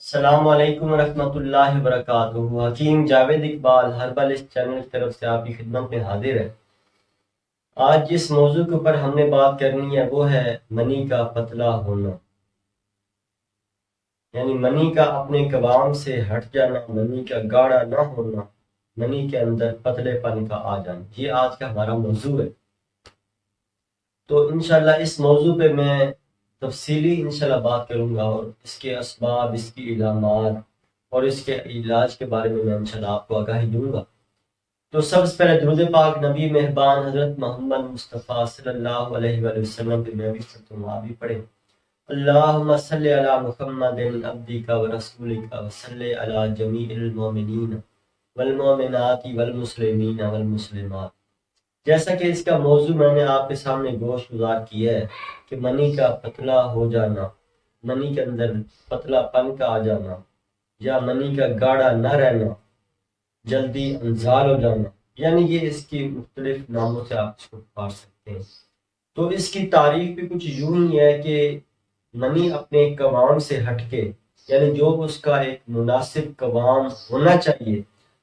السلام علیکم ورحمۃ اللہ وبرکاتہ۔ حکیم جاوید اقبال ہربل اس چینل کی طرف سے آپ کی خدمت میں حاضر ہے۔ آج جس موضوع کے اوپر ہم نے بات کرنی ہے وہ ہے منی کا پتلا ہونا، یعنی منی کا اپنے قوام سے ہٹ جانا، منی کا گاڑا نہ ہونا، منی کے اندر پتلے پن کا آ جانا، یہ آج کا ہمارا موضوع ہے۔ تو انشاءاللہ اس موضوع پہ میں تفصیلی انشاءاللہ بات کروں گا، اور اس کے اسباب، اس کی علامات اور اس کے علاج کے بارے میں انشاءاللہ آپ کو آگاہی دوں گا۔ تو سب سے پہلے درود پاک نبی مہربان حضرت محمد مصطفیٰ صلی اللہ علیہ وآلہ وسلم پہ میں بھی پڑھتا ہوں، آپ بھی پڑھیں۔ اللہم صلی علی محمد عبدک و رسولک و صلی علی جمیع المؤمنین والمؤمنات والمسلمین والمسلمات۔ جیسا کہ اس کا موضوع میں نے آپ کے سامنے گوش گزار کیا ہے کہ منی کا پتلا ہو جانا، منی کے اندر پتلا پن کا آ جانا، یا منی کا گاڑا نہ رہنا، جلدی انزال ہو جانا، یعنی یہ اس کی مختلف ناموں سے آپ اس کو پا سکتے ہیں۔ تو اس کی تعریف بھی کچھ یوں ہی ہے کہ منی اپنے قوام سے ہٹ کے، یعنی جو اس کا ایک مناسب قوام ہونا چاہیے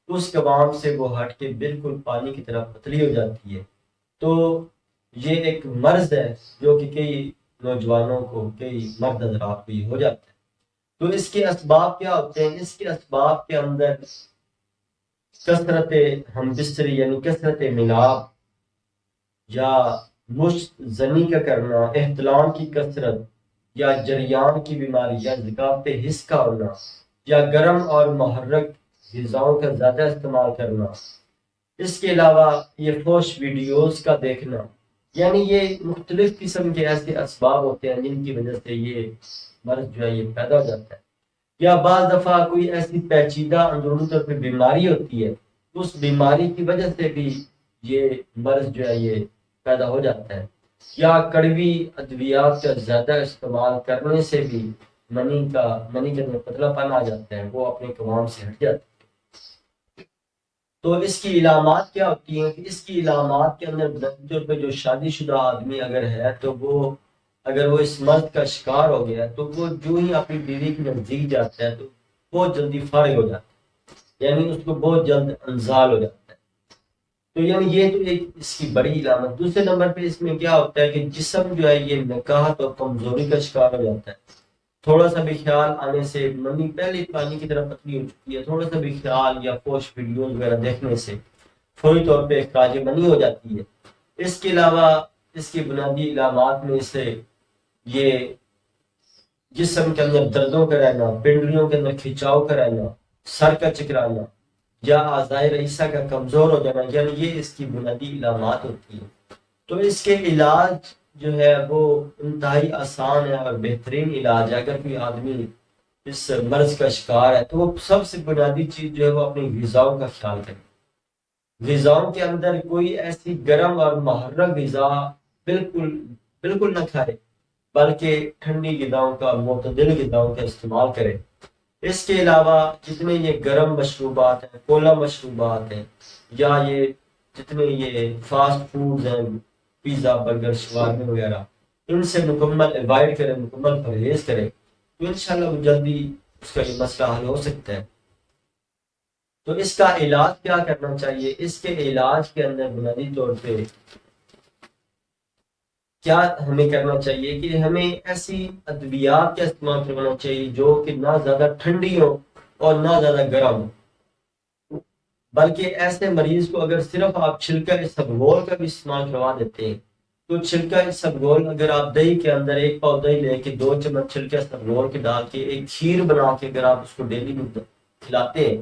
اس قوام سے وہ ہٹ کے بالکل پانی کی طرح پتلی ہو جاتی ہے۔ تو یہ ایک مرض ہے جو کہ کئی نوجوانوں کو، کئی مرد حضرات کو یہ ہو جاتا ہے۔ تو اس کے اسباب کیا ہوتے ہیں؟ اس کے اسباب کے اندر کثرت ہم بستری، یعنی کثرت ملاپ، یا مشت زنی کا کرنا، احتلام کی کثرت، یا جریان کی بیماری، یا ذکاوت حس کا ہونا، یا گرم اور محرک غذاؤں کا زیادہ استعمال کرنا۔ اس کے علاوہ یہ فحش ویڈیوز کا دیکھنا، یعنی یہ مختلف قسم کے ایسے اسباب ہوتے ہیں جن کی وجہ سے یہ مرض جو ہے یہ پیدا ہو جاتا ہے۔ یا بعض دفعہ کوئی ایسی پیچیدہ اندرونی طور پہ بیماری ہوتی ہے، اس بیماری کی وجہ سے بھی یہ مرض جو ہے یہ پیدا ہو جاتا ہے۔ یا کڑوی ادویات کا زیادہ استعمال کرنے سے بھی منی کے اندر پتلا پن آ جاتا ہے، وہ اپنے قوام سے ہٹ جاتا ہے۔ تو اس کی علامات کیا ہوتی ہیں؟ کہ اس کی علامات کے اندر بنیادی طور پہ جو شادی شدہ آدمی اگر ہے تو وہ، اگر وہ اس مرض کا شکار ہو گیا تو وہ جو ہی اپنی بیوی کے نزدیک جاتا ہے تو بہت جلدی فارغ ہو جاتا ہے، یعنی اس کو بہت جلد انزال ہو جاتا ہے۔ تو یعنی یہ تو ایک اس کی بڑی علامت۔ دوسرے نمبر پہ اس میں کیا ہوتا ہے کہ جسم جو ہے یہ نکاہت اور کمزوری کا شکار ہو جاتا ہے۔ تھوڑا سا بھی خیال آنے سے، منی پہلے پانی کی طرح پتلی ہو چکی ہے، تھوڑا سا بھی خیال یا فوش ویڈیوز وغیرہ دیکھنے سے فوری طور پہ اخراج منی ہو جاتی ہے۔ اس کے علاوہ اس کی بنیادی علامات میں سے یہ جسم کے اندر دردوں کا رہنا، پنڈلیوں کے اندر کھچاؤ کا رہنا، سر کا چکرانا، یا اعضائے رئیسہ کا کمزور ہو جانا، یعنی یہ اس کی بنیادی علامات ہوتی ہیں۔ تو اس کے علاج جو ہے وہ انتہائی آسان ہے اور بہترین علاج ہے۔ اگر کوئی آدمی اس مرض کا شکار ہے تو وہ سب سے بنیادی چیز جو ہے وہ اپنی غذاؤں کا خیال کرے۔ غذاؤں کے اندر کوئی ایسی گرم اور محرک غذا بالکل نہ کھائے، بلکہ ٹھنڈی غذاؤں کا، معتدل غذاؤں کا استعمال کرے۔ اس کے علاوہ جتنے یہ گرم مشروبات ہیں، کولا مشروبات ہیں، یا یہ جتنے یہ فاسٹ فوڈز ہیں، پیزا، برگر، شوارمے وغیرہ، ان سے مکمل اوائڈ کرے، مکمل پرہیز کرے، تو انشاءاللہ وہ جلدی اس کا یہ مسئلہ حل ہو سکتا ہے۔ تو اس کا علاج کیا کرنا چاہیے؟ اس کے علاج کے اندر بنیادی طور پہ کیا ہمیں کرنا چاہیے کہ ہمیں ایسی ادویات کا استعمال کرنا چاہیے جو کہ نہ زیادہ ٹھنڈی ہو اور نہ زیادہ گرم ہو، بلکہ ایسے مریض کو اگر صرف آپ چھلکا اسبغول کا بھی استعمال کروا دیتے ہیں تو چھلکا اسبغول اگر آپ دہی کے اندر ایک پاؤ دہی لے کے 2 چمچ چھلکا اسبغول کے ڈال کے ایک کھیر بنا کے اگر آپ اس کو ڈیلی کھلاتے ہیں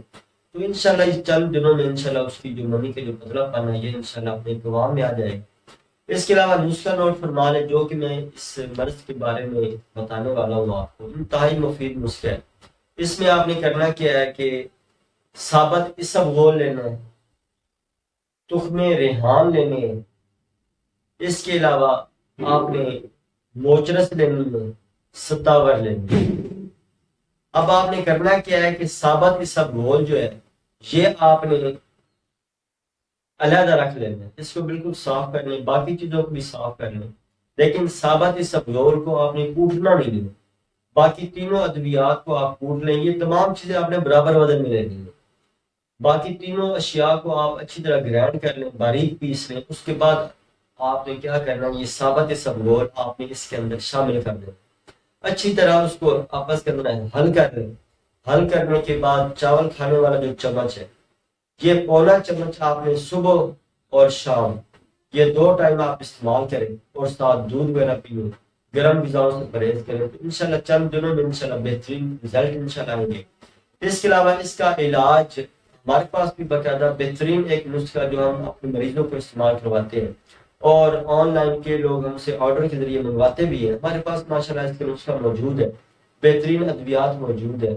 تو انشاءاللہ اس چند دنوں میں انشاءاللہ اس کی جو منی کے جو پتلا پن ہے یہ انشاءاللہ اپنے قوام میں آ جائے گا۔ اس کے علاوہ نسخہ نوٹ فرما لیں جو کہ میں اس مرض کے بارے میں بتانے والا ہوں آپ کو، انتہائی مفید نسخہ ہے۔ اس میں آپ نے کرنا کیا ہے کہ ثابت اسبغول لینا ہے، تخم ریحان لینے ہیں، اس کے علاوہ آپ نے موچرس لینی ہے، ستاور لینی ہے۔ اب آپ نے کرنا کیا ہے کہ ثابت اسبغول جو ہے یہ آپ نے علیحدہ رکھ لینا ہے، اس کو بالکل صاف کر لیں، باقی چیزوں کو بھی صاف کر لیں، لیکن ثابت اسبغول کو آپ نے کوٹنا نہیں ہے، باقی تینوں ادویات کو آپ کوٹ لیں، یہ تمام چیزیں آپ نے برابر وزن میں لینی ہیں۔ باقی تینوں اشیاء کو آپ اچھی طرح گرائنڈ کر لیں، باریک پیس لیں۔ اس کے بعد آپ نے کیا کرنا ہے، یہ ثابت اسبگول آپ نے اس کے اندر شامل کر دیں، اچھی طرح اس کو آپس کے اندر حل کر لیں۔ حل کرنے کے بعد چاول کھانے والا جو چمچ ہے، یہ پونا چمچ آپ نے صبح اور شام یہ 2 ٹائم آپ استعمال کریں، اور ساتھ دودھ وغیرہ پیئیں، گرم غذاؤں سے پرہیز کریں، تو انشاءاللہ چند دنوں میں انشاءاللہ بہترین رزلٹ انشاءاللہ آئیں گے۔ اس کے علاوہ اس کا علاج ہمارے پاس بھی باقاعدہ بہترین ایک نسخہ جو ہم اپنے مریضوں کو استعمال کرواتے ہیں، اور آن لائن کے لوگ ہم سے آرڈر کے ذریعے منگواتے بھی ہیں۔ ہمارے پاس ماشاءاللہ اس کا نسخہ موجود ہے، بہترین ادویات موجود ہے،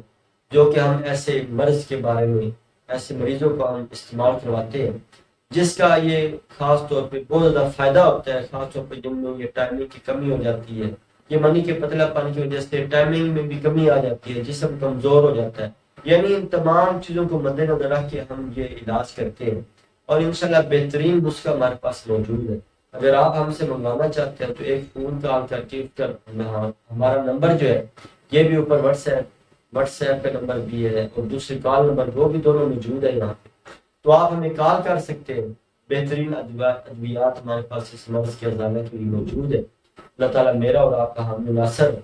جو کہ ہم ایسے مرض کے بارے میں ایسے مریضوں کو ہم استعمال کرواتے ہیں، جس کا یہ خاص طور پہ بہت زیادہ فائدہ ہوتا ہے، خاص طور پہ جن میں یہ ٹائمنگ کی کمی ہو جاتی ہے، یہ منی کے پتلا پانی کی وجہ سے ٹائمنگ میں بھی کمی آ جاتی ہے، جسم کمزور ہو جاتا ہے، یعنی ان تمام چیزوں کو مد نظر رکھ کے ہم یہ علاج کرتے ہیں، اور انشاءاللہ بہترین نسخہ ہمارے پاس موجود ہے۔ اگر آپ ہم سے منگوانا چاہتے ہیں تو ایک فون کال کر کے ہمارا نمبر جو ہے یہ بھی اوپر واٹس ایپ کا نمبر بھی ہے، اور دوسری کال نمبر وہ بھی دونوں موجود ہے یہاں پہ، تو آپ ہمیں کال کر سکتے ہیں۔ بہترین ادویات ہمارے پاس اس مرض کے ازالے کے لیے موجود ہے۔ اللہ تعالیٰ میرا اور آپ کا حامی ناصر ہے۔